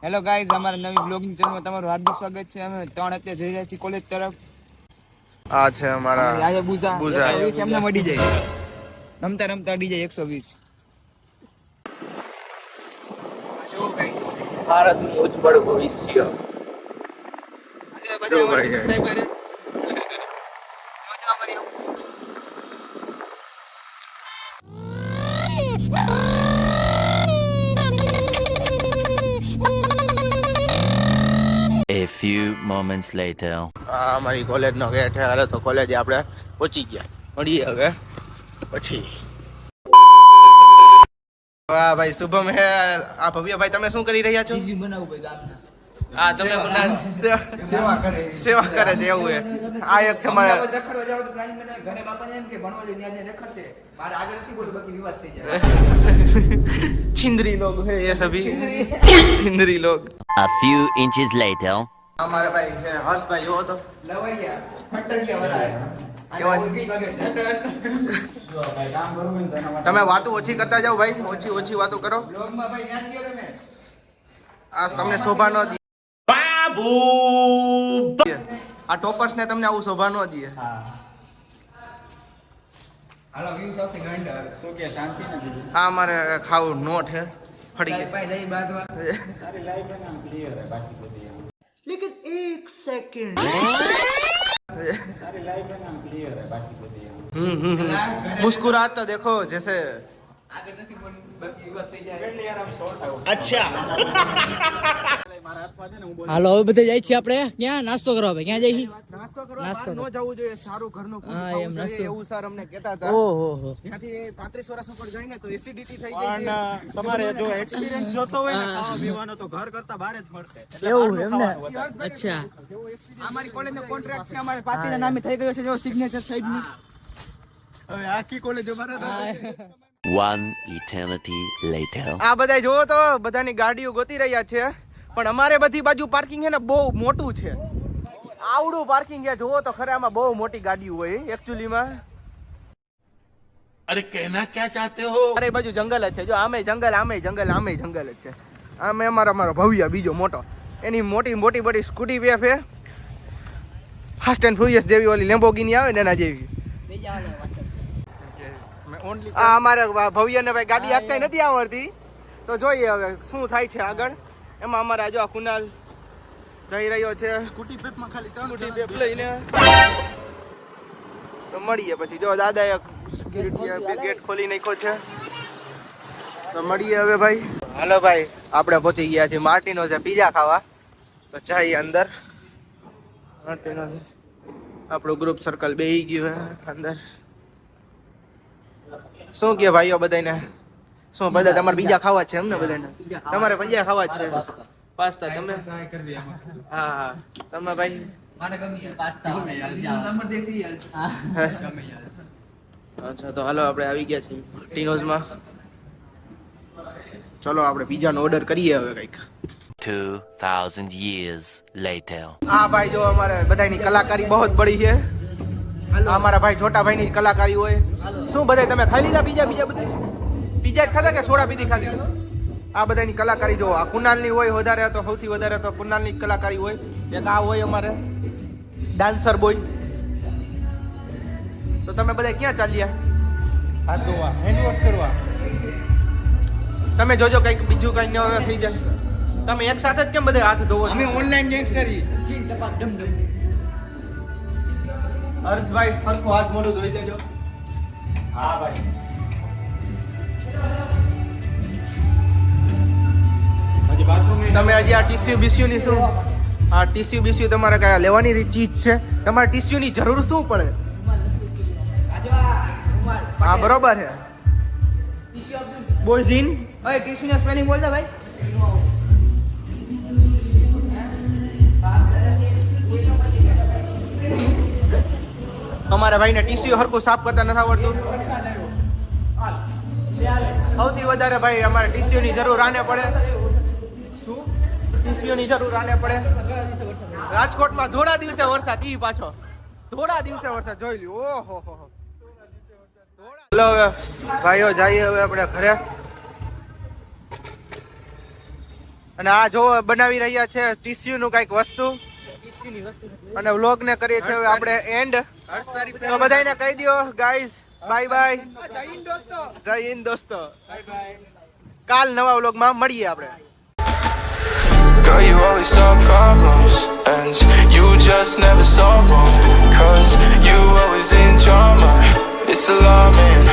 Hello guys, અમારા નવી blogging ચેનલમાં તમારું હાર્દિક સ્વાગત છે. અમે ત્રણ અત્યારે જઈ રહ્યા છીએ કોલેજ તરફ. આ છે અમારા આજે બુઝા બુઝા 120 એમને મળી જાય. રમતા રમતા અડી જાય 120. જો ગાઈઝ, ભારતનું ઉજ્જવળ ભવિષ્ય આજે બધા અમારા સબસ્ક્રાઇબર છે. જોજો અમારી A few moments later. આ અમારી કોલેજનો ગેટ છે. હાલે તો કોલેજે આપણે પહોંચી ગયા. મળીએ હવે પછી. વાહ ભાઈ, શુભમ હે. આ ભવ્યભાઈ, તમે શું કરી રહ્યા છો? ચીઝ બનાવું ભાઈ ગામના. આ તમે સેવા કરે છે એવું હે. આ એક છે મારે રખડવા જાવ તો પ્લાન બનાવે. ઘરે બાપાને એમ કે ભણવા લઈને આજે રખડશે. મારે આગળ નથી બોલું, બાકી વિવાદ થઈ જાય. छिंदरी लोग है ये सभी छिंदरी लोग. A few inches later. हमारे भाई है हर्ष भाई हो तो લવરિયા ફટકિયા વરાય. કેવા છે? તમે વાતો ઓછી કરતા જાઓ ભાઈ, ઓછી ઓછી વાતો કરો. બ્લોગમાં ભાઈ ધ્યાન દો તમે. આજ તમને શોભા ન દે બાબુ. આ ટોપર્સ ને તમને આવું શોભા ન દે. હાલો વ્યૂઝ આવશે ગાંડા. શું કે શાંતિ નથી? આ અમારે ખાવું નોટ હે ફડી સાહેબ ભાઈ જઈ બાદવા. सारी लाइफ है ना क्लियर है बाकी बધી લેકિન એક સેકન્ડ सारी लाइफ है ना क्लियर है बाकी बધી मुस्कुरात तो देखो जैसे આગળ નથી બોલવું, બાકી વિવાદ થઈ જાય. એટલે યાર આમ શોર્ટ આઉટ હાલો હવે બધે જાય છે આપણે ક્યાં નાસ્તો કરવા ભાઈ ક્યાં જઈએ નાસ્તો કરવા નાસ્તો બહાર ન જવું જોઈએ. સારું ઘરનું food હા, ખાવું એમ જોઈએ નાસ્તો. એવું સર અમને કહેતા હતા. ઓહો હો ત્યાંથી 35 વર્ષ ઉપર જાય ને તો એસિડિટી થઈ જાય પણ છે. તમારે જો એક્સપિરિયન્સ જોતો હોય ને ખાવા પીવાનો તો ઘર કરતા બહાર જ મળશે એટલે એવું બહારનું એમ ને ખાવાનું વધારે. અચ્છા અમારી કોલેજનો કોન્ટ્રાક્ટ છે, અમારે પાછળના નામે થઈ ગયો છે. જો સિગ્નેચર સાહેબની. હવે આખી કોલેજ અમારા One eternity later. આ બધા જોવો તો બધાની ગાડીઓ ગોતી રહ્યા છે, પણ અમારે બધી બાજુ પાર્કિંગ છે ને બહુ મોટું છે. આવડું પાર્કિંગ છે, જોવો તો ખરે આમાં બહુ મોટી ગાડીઓ હોય એકચ્યુઅલીમાં. अरे कहना क्या चाहते हो? અરે બાજુ જંગલ જ છે. જો આમે જંગલ, આમે જંગલ, આમે જંગલ જ છે. આમે અમારો ભવ્ય બીજો મોટો, એની મોટી મોટી બધી સ્કૂટી વેફ છે. ફાસ્ટ એન્ડ ફ્યુરિયસ જેવી ઓલી લેમ્બોર્ગિની આવે ને એના જેવી. આ અમારે ભવ્યને ભાઈ ગાડી હાંકતા નથી આવડતી, તો જોઈએ હવે શું થાય છે આગળ. એમાં અમારા જો કુનાલ જઈ રહ્યો છે સ્કૂટી પેપમાં, ખાલી સ્કૂટી પેપ લઈને. તો મળીએ પછી. જો દાદાએ સિક્યુરિટી ગેટ ખોલી નાખ્યો છે, તો મળીએ હવે ભાઈ. હાલો ભાઈ, આપણે પહોંચી ગયા છીએ માર્ટિનો છે પીઝા ખાવા. તો જઈએ અંદર. માર્ટિનો છે આપણું ગ્રુપ સર્કલ બેહી ગયું હે અંદર. શું કે ભાઈઓ બધાને? શું બધા તમારે બીજા ખાવા છે એમને? બધાને તમારે પીઝા ખાવા છે? પાસ્તા તમે? હા હા, તમે ભાઈ? મને ગમી પાસ્તા નંબર દેસી હાલશે. ગમે હાલશે. અચ્છા, તો હાલો આપણે આવી ગયા છીએ ટીનોઝમાં. ચલો આપણે પીઝાનો ઓર્ડર કરીએ હવે કંઈક. 2000 years later. આ ભાઈ જો અમારે બધાની કલાકારી બહુ જ બળી છે. આ અમારા ભાઈ છોટા ભાઈની કલાકારી હોય. શું બધા તમે ખાઈ લીધા પીઝા? બીજા બધા પીઝા જ ખાધા કે સોડા પીધી ખાધી? આ બધાની કલાકારી જો આ કુનાલની હોય વધારે, તો સૌથી વધારે તો કુનાલની કલાકારી હોય. એક આ હોય અમારે ડાન્સર બોય. તો તમે બધા ક્યાં ચાલ્યા? હાથ ધોવા, હેન્ડ વોશ કરવા. તમે જોજો કંઈક બીજું કંઈ ન થઈ જાય. તમે એક સાથે જ કેમ બધા હાથ ધોવો છો? અમે ઓનલાઈન ગેંગસ્ટર ઈ ચીન ટપાક ડમ ડમ. હર્ષભાઈ સરખું હાથ મોઢું ધોઈ લેજો. હા ભાઈ હજી પાછું મેં તમે હજી આ ટીસ્યુ બીસ્યુની શું? આ ટીસ્યુ બીસ્યુ તમારે કયા લેવાની ચીજ છે? તમારે ટીસ્યુની જરૂર શું પડે? આજો આ ઉમર. હા બરોબર છે. ટીસ્યુ આપજો. Boys in. ઓય ટીસ્યુ ને સ્પેલિંગ બોલ દે ભાઈ. અમારા ભાઈને ટીસ્યુ હરખું સાફ કરતા નથી આવડતું. સૌથી વધારે ભાઈ અમારે ટીસ્યુની જરૂર આને પડે. શું ટીસ્યુની જરૂર આને પડે? રાજકોટમાં થોડા દિવસે વરસાદ, ઈ પાછો થોડા દિવસે વરસાદ જોઈ લ્યો. ઓહો હો. ચલો હવે ભાઈઓ જઈએ હવે આપણે ઘરે. અને આ જો બનાવી રહ્યા છે ટીસ્યુ નું કઈક વસ્તુ અને વ્લોગ ને કરીએ છીએ હવે આપણે એન્ડ તો બધાને કહી દો ગાઈઝ બાય બાય જય હિન્દ દોસ્તો કાલ નવા વ્લોગ માં મળીએ આપણે. Girl, you always solve problems, and you just never solve them. 'Cause you always in drama. It's alarming,